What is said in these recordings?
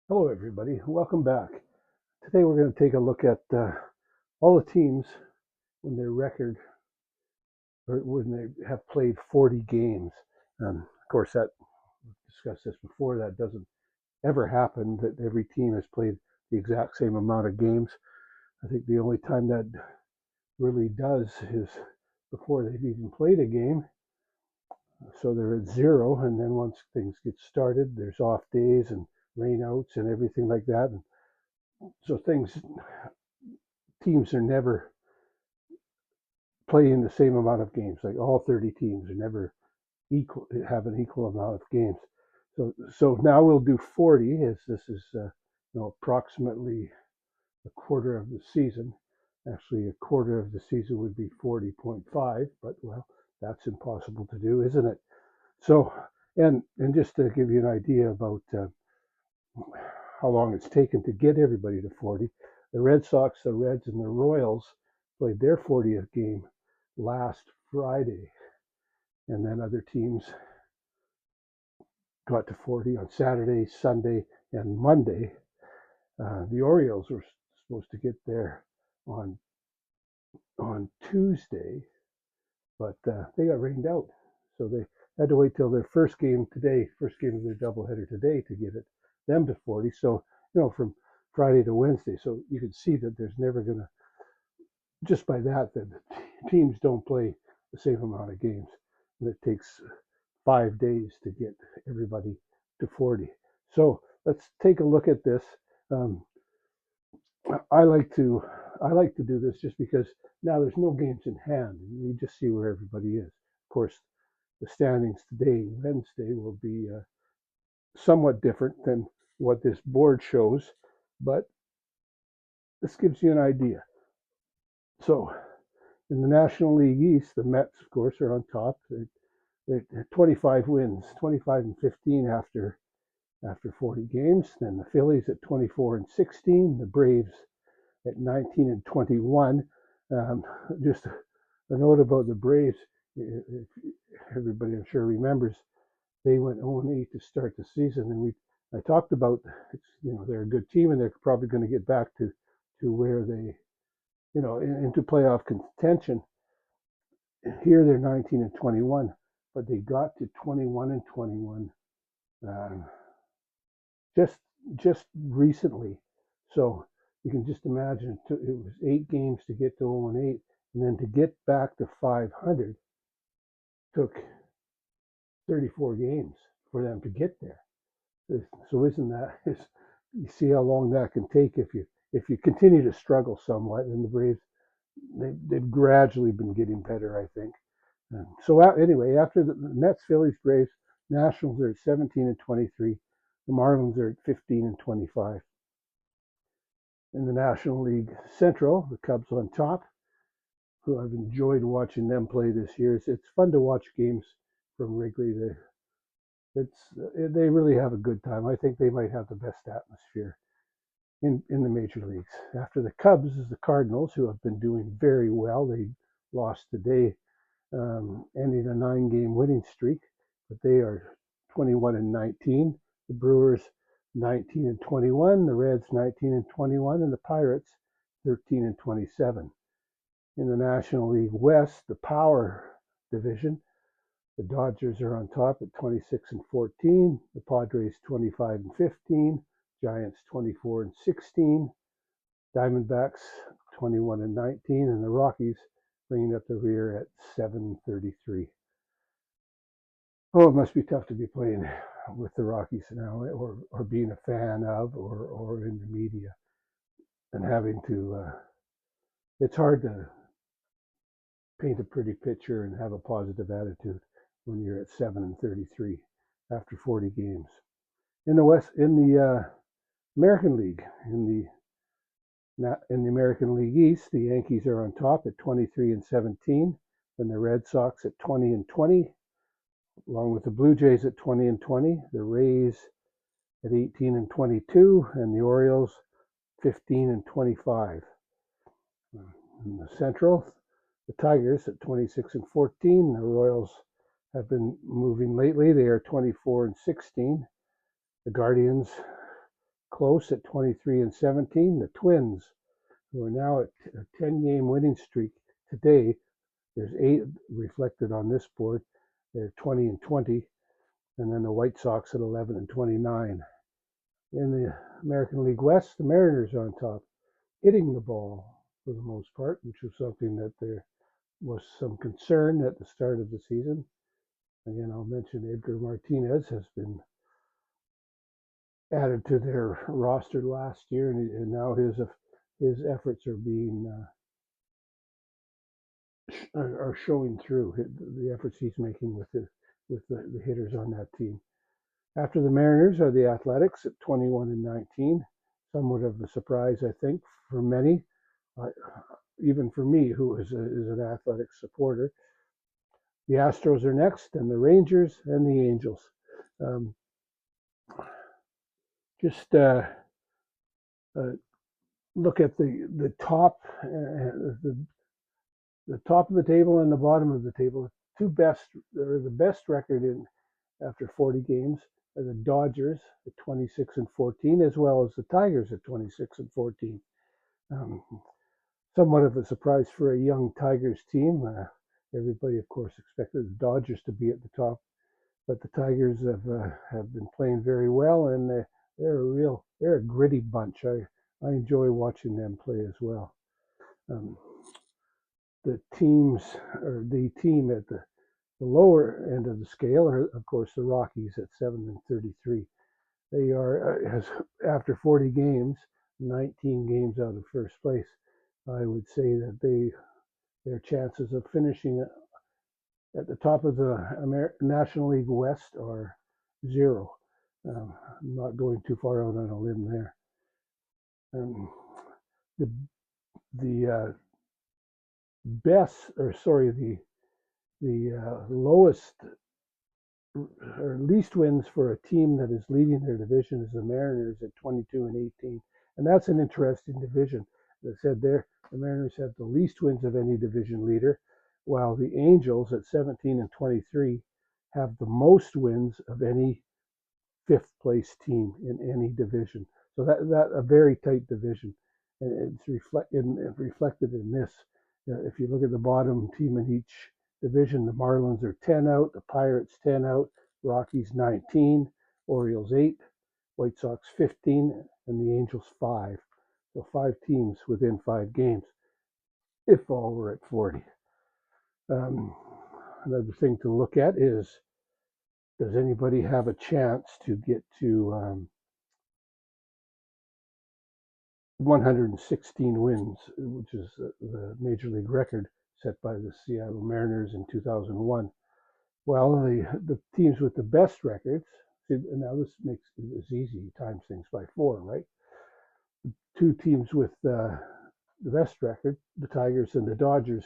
Hello, everybody. Welcome back. Today we're going to take a look at all the teams when their record or when they have played 40 games. Of course, that we've discussed this before. That doesn't ever happen. That every team has played the exact same amount of games. I think the only time that really does is before they've even played a game. So they're at zero, and then once things get started, there's off days and rainouts and everything like that. And so teams are never playing the same amount of games. Like all 30 teams are never have an equal amount of games. So now we'll do 40, as this is approximately a quarter of the season. Actually, a quarter of the season would be 40.5, but well, that's impossible to do, isn't it? So, and just to give you an idea about how long it's taken to get everybody to 40, the Red Sox, the Reds, and the Royals played their 40th game last Friday, and then other teams got to 40 on Saturday, Sunday, and Monday. The Orioles were supposed to get there on Tuesday, but they got rained out, so they had to wait till their first game today, first game of their doubleheader today, to get them to 40. So from Friday to Wednesday, so you can see that there's never going to, just by that the teams don't play the same amount of games, and it takes 5 days to get everybody to 40. So let's take a look at this. Um, I like to do this just because now there's no games in hand, and you just see where everybody is. Of course, the standings today, Wednesday, will be somewhat different than what this board shows, but this gives you an idea. So in the National League East, the Mets, of course, are on top. They're 25 wins, 25 and 15 after 40 games. Then the Phillies at 24 and 16, the Braves at 19 and 21. Just a note about the Braves, if everybody I'm sure remembers, they went 0-8 to start the season, and I talked about they're a good team and they're probably going to get back to where they into playoff contention. Here they're 19 and 21, but they got to 21 and 21 um, just recently. So you can just imagine it was 8 games to get to 0-8, and then to get back to 500 took 34 games for them to get there. So isn't that you see how long that can take if you continue to struggle somewhat? And the Braves, they've gradually been getting better, I think. So anyway, after the Mets, Phillies, Braves, Nationals are at 17 and 23. The Marlins are at 15 and 25. In the National League Central, the Cubs on top, who I've enjoyed watching them play this year. It's fun to watch games from Wrigley. They really have a good time. I think they might have the best atmosphere in the major leagues. After the Cubs is the Cardinals, who have been doing very well. They lost today, ending a 9-game winning streak, but they are 21 and 19. The Brewers 19 and 21, the Reds 19 and 21, and the Pirates 13 and 27. In the National League West, the Power Division, the Dodgers are on top at 26 and 14, the Padres 25 and 15, Giants 24 and 16, Diamondbacks 21 and 19, and the Rockies bringing up the rear at 7-33. Oh, it must be tough to be playing with the Rockies now, or being a fan of, or in the media, and having to. It's hard to paint a pretty picture and have a positive attitude when you're at 7-33 after 40 games. In the West, in the American League, in the American League East, the Yankees are on top at 23 and 17, then the Red Sox at 20 and 20, along with the Blue Jays at 20 and 20, the Rays at 18 and 22, and the Orioles 15 and 25. In the Central, the Tigers at 26 and 14. The Royals have been moving lately. They are 24 and 16. The Guardians close at 23-17. The Twins, who are now at a 10-game winning streak today. There's 8 reflected on this board. They're 20-20, and then the White Sox at 11-29. In the American League West, the Mariners are on top, hitting the ball for the most part, which was something that there was some concern at the start of the season. Again, I'll mention Edgar Martinez has been added to their roster last year, and now his efforts are being are showing through the efforts he's making with the hitters on that team. After the Mariners are the Athletics at 21-19. Somewhat of a surprise, I think, for many, even for me, who is an Athletics supporter. The Astros are next, and the Rangers and the Angels. Just look at the top, the top of the table and the bottom of the table. The best record in after 40 games are the Dodgers at 26-14, as well as the Tigers at 26-14. Somewhat of a surprise for a young Tigers team. Everybody, of course, expected the Dodgers to be at the top, but the Tigers have been playing very well, and they're a gritty bunch. I enjoy watching them play as well. The team at the lower end of the scale are, of course, the Rockies at 7-33. They are, after 40 games, 19 games out of first place. I would say that their chances of finishing at the top of the National League West are 0. I'm not going too far out on a limb there. The lowest or least wins for a team that is leading their division is the Mariners at 22-18, and that's an interesting division. As I said there, the Mariners have the least wins of any division leader, while the Angels at 17-23 have the most wins of any fifth place team in any division. So that a very tight division, and it's reflected in this. If you look at the bottom team in each division, the Marlins are 10 out, the Pirates 10 out, Rockies 19, Orioles 8, White Sox 15, and the Angels 5. So 5 teams within 5 games, if all were at 40. Another thing to look at is, does anybody have a chance to get to 116 wins, which is the Major League record set by the Seattle Mariners in 2001. Well, the teams with the best records, now this makes it easy, times things by 4, right? 2 teams with the best record, the Tigers and the Dodgers,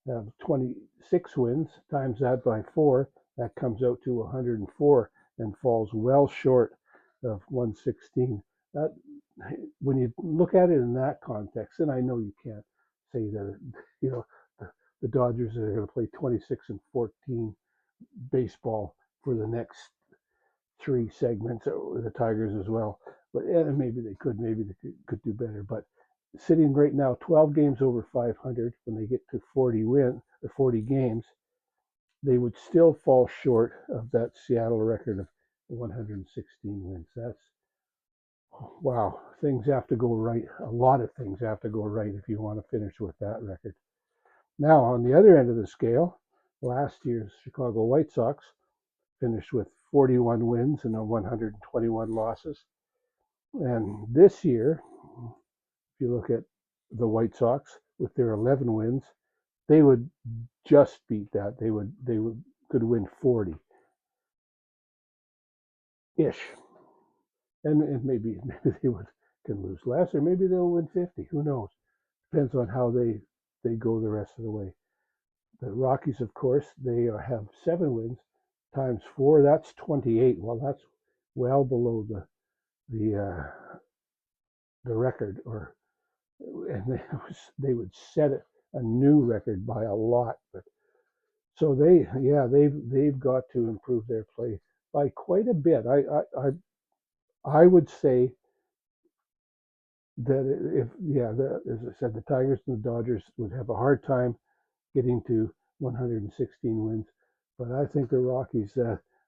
have 26 wins, times that by 4, that comes out to 104 and falls well short of 116. That, when you look at it in that context, and I know you can't say that, the Dodgers are going to play 26-14 baseball for the next 3 segments, or the Tigers as well. But maybe they could do better. But sitting right now, 12 games over 500, when they get to 40 games, they would still fall short of that Seattle record of 116 wins. That's, wow, things have to go right. A lot of things have to go right if you want to finish with that record. Now, on the other end of the scale, last year's Chicago White Sox finished with 41 wins and 121 losses. And this year, if you look at the White Sox with their 11 wins, they would just beat that. They could win 40 ish, and maybe they can lose less, or maybe they'll win 50. Who knows? Depends on how they go the rest of the way. The Rockies, of course, they have 7 wins times 4. That's 28. Well, that's well below the record, and they would set a new record by a lot. But so they've got to improve their play by quite a bit. I would say as I said, the Tigers and the Dodgers would have a hard time getting to 116 wins, but I think the Rockies,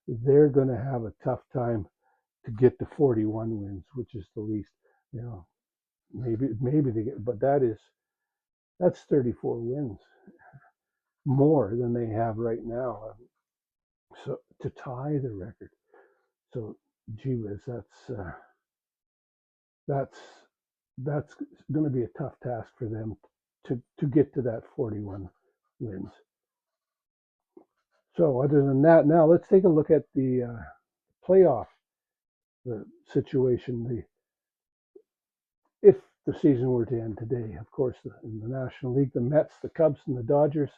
they're going to have a tough time to get to 41 wins, which is the least. You know, maybe they get, but that's 34 wins more than they have right now. So to tie the record, so gee whiz, that's that's going to be a tough task for them to get to that 41 wins. So other than that, now let's take a look at the playoff situation. If the season were to end today, of course, in the National League, the Mets, the Cubs, and the Dodgers,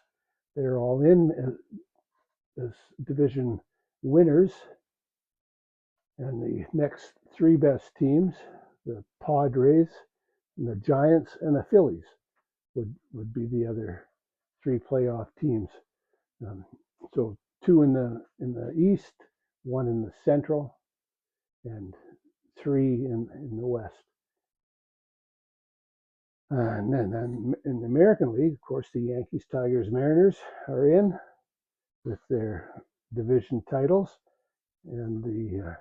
they're all in as division winners. And the next three best teams, the Padres, and the Giants, and the Phillies, would be the other three playoff teams. Um, so two in the East, one in the Central, and three in the West. And then in the American League, of course, the Yankees, Tigers, Mariners are in with their division titles, and the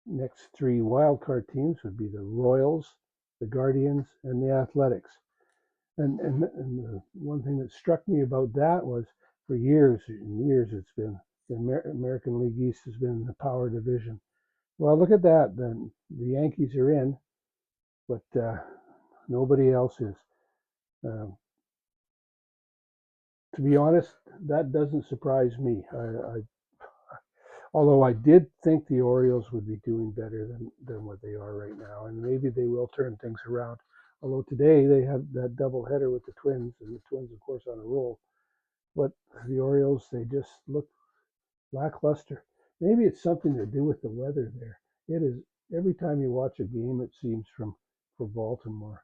next three wildcard teams would be the Royals, the Guardians, and the Athletics. And the one thing that struck me about that was for years and years it's been the American League East has been the power division. Well, look at that. Then the Yankees are in, but nobody else is. Um, to be honest, that doesn't surprise me. Although I did think the Orioles would be doing better than what they are right now, and maybe they will turn things around. Although today they had that doubleheader with the Twins, and the Twins, of course, on a roll. But the Orioles, they just look lackluster. Maybe it's something to do with the weather there. It is every time you watch a game, it seems for Baltimore,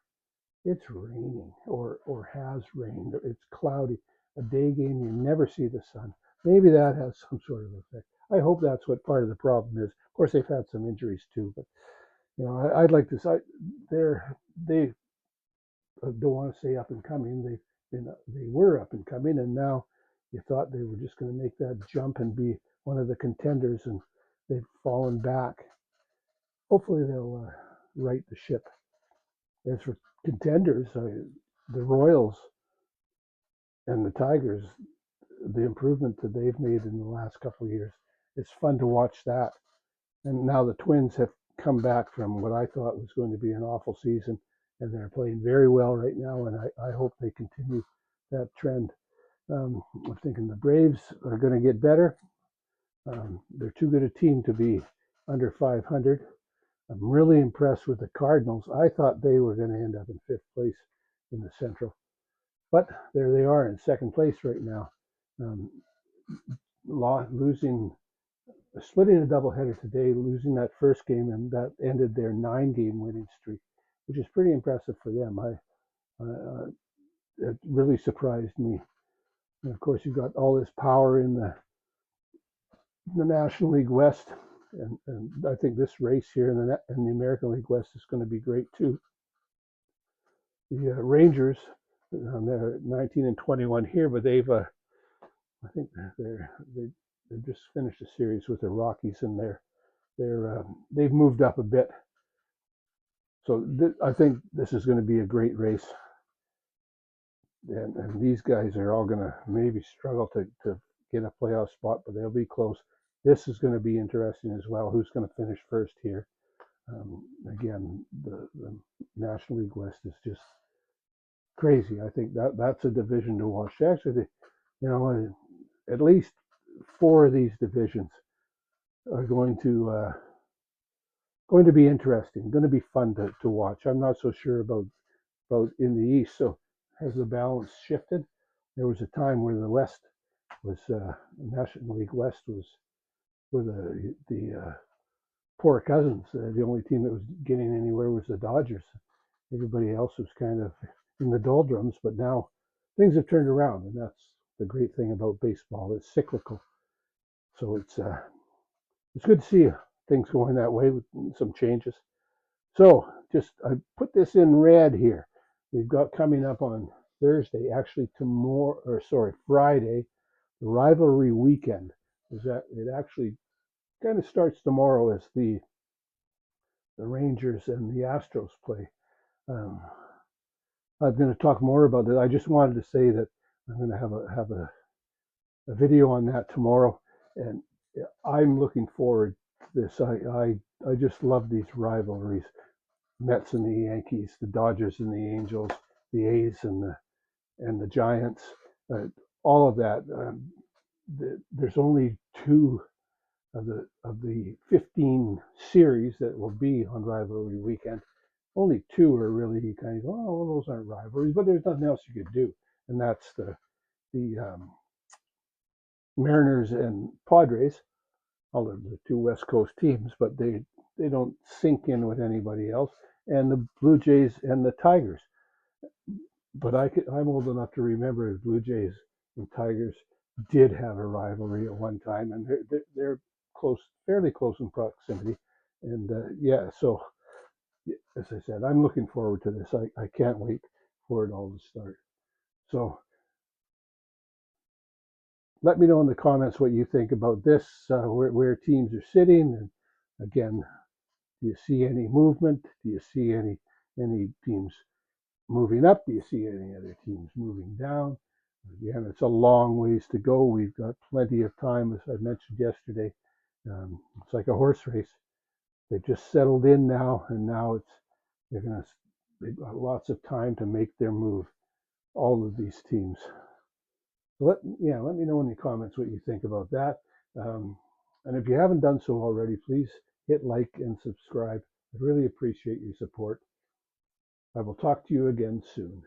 it's raining or has rained. Or it's cloudy. A day game, you never see the sun. Maybe that has some sort of effect. I hope that's what part of the problem is. Of course, they've had some injuries too, but I'd like to say they don't want to say up and coming. They were up and coming, and now you thought they were just going to make that jump and be one of the contenders, and they've fallen back. Hopefully, they'll right the ship. As for contenders, the Royals and the Tigers, the improvement that they've made in the last couple of years, it's fun to watch that. And now the Twins have come back from what I thought was going to be an awful season, and they're playing very well right now, and I hope they continue that trend. I'm thinking the Braves are going to get better. They're too good a team to be under 500. I'm really impressed with the Cardinals. I thought they were going to end up in fifth place in the Central, but there they are in second place right now, um, splitting a doubleheader today, losing that first game, and that ended their 9-game winning streak, which is pretty impressive for them. It really surprised me. And of course, you've got all this power in the National League West, and I think this race here in the American League West is going to be great too. The Rangers, they're 19 and 21 here, but I think they've just finished a series with the Rockies, and they've moved up a bit. So I think this is going to be a great race, and these guys are all going to maybe struggle to get a playoff spot, but they'll be close. This is going to be interesting as well. Who's going to finish first here? Again, the National League West is just crazy. I think that's a division to watch. Actually, at least 4 of these divisions are going to be interesting, going to be fun to watch. I'm not so sure about in the East. So has the balance shifted? There was a time where the West was National League West was where the poor cousins. The only team that was getting anywhere was the Dodgers. Everybody else was kind of in the doldrums. But now things have turned around, and that's the great thing about baseball. It's cyclical, so it's good to see things going that way with some changes. So I put this in red here. We've got coming up on Thursday, actually tomorrow, or sorry, Friday, the rivalry weekend. Is that it actually kind of starts tomorrow as the Rangers and the Astros play. Um, I'm going to talk more about it. I just wanted to say that I'm going to have a video on that tomorrow, and I'm looking forward to this. I just love these rivalries: Mets and the Yankees, the Dodgers and the Angels, the A's and the Giants, all of that. There's only two of the 15 series that will be on rivalry weekend. Only two are really kind of, oh, well, those aren't rivalries, but there's nothing else you could do, and that's the Mariners and Padres. All of the two West Coast teams, but they don't sink in with anybody else, and the Blue Jays and the Tigers. But I'm old enough to remember the Blue Jays and Tigers did have a rivalry at one time, and they're close, fairly close in proximity. And yeah, so as I said, I'm looking forward to this. I can't wait for it all to start. So let me know in the comments what you think about this, where teams are sitting, and again, do you see any movement? Do you see any teams moving up? Do you see any other teams moving down? Again, it's a long ways to go. We've got plenty of time, as I mentioned yesterday. It's like a horse race. They've just settled in now, and now they've got lots of time to make their move. All of these teams. Let me know in the comments what you think about that. Um, and if you haven't done so already, please hit like and subscribe. I really appreciate your support. I will talk to you again soon.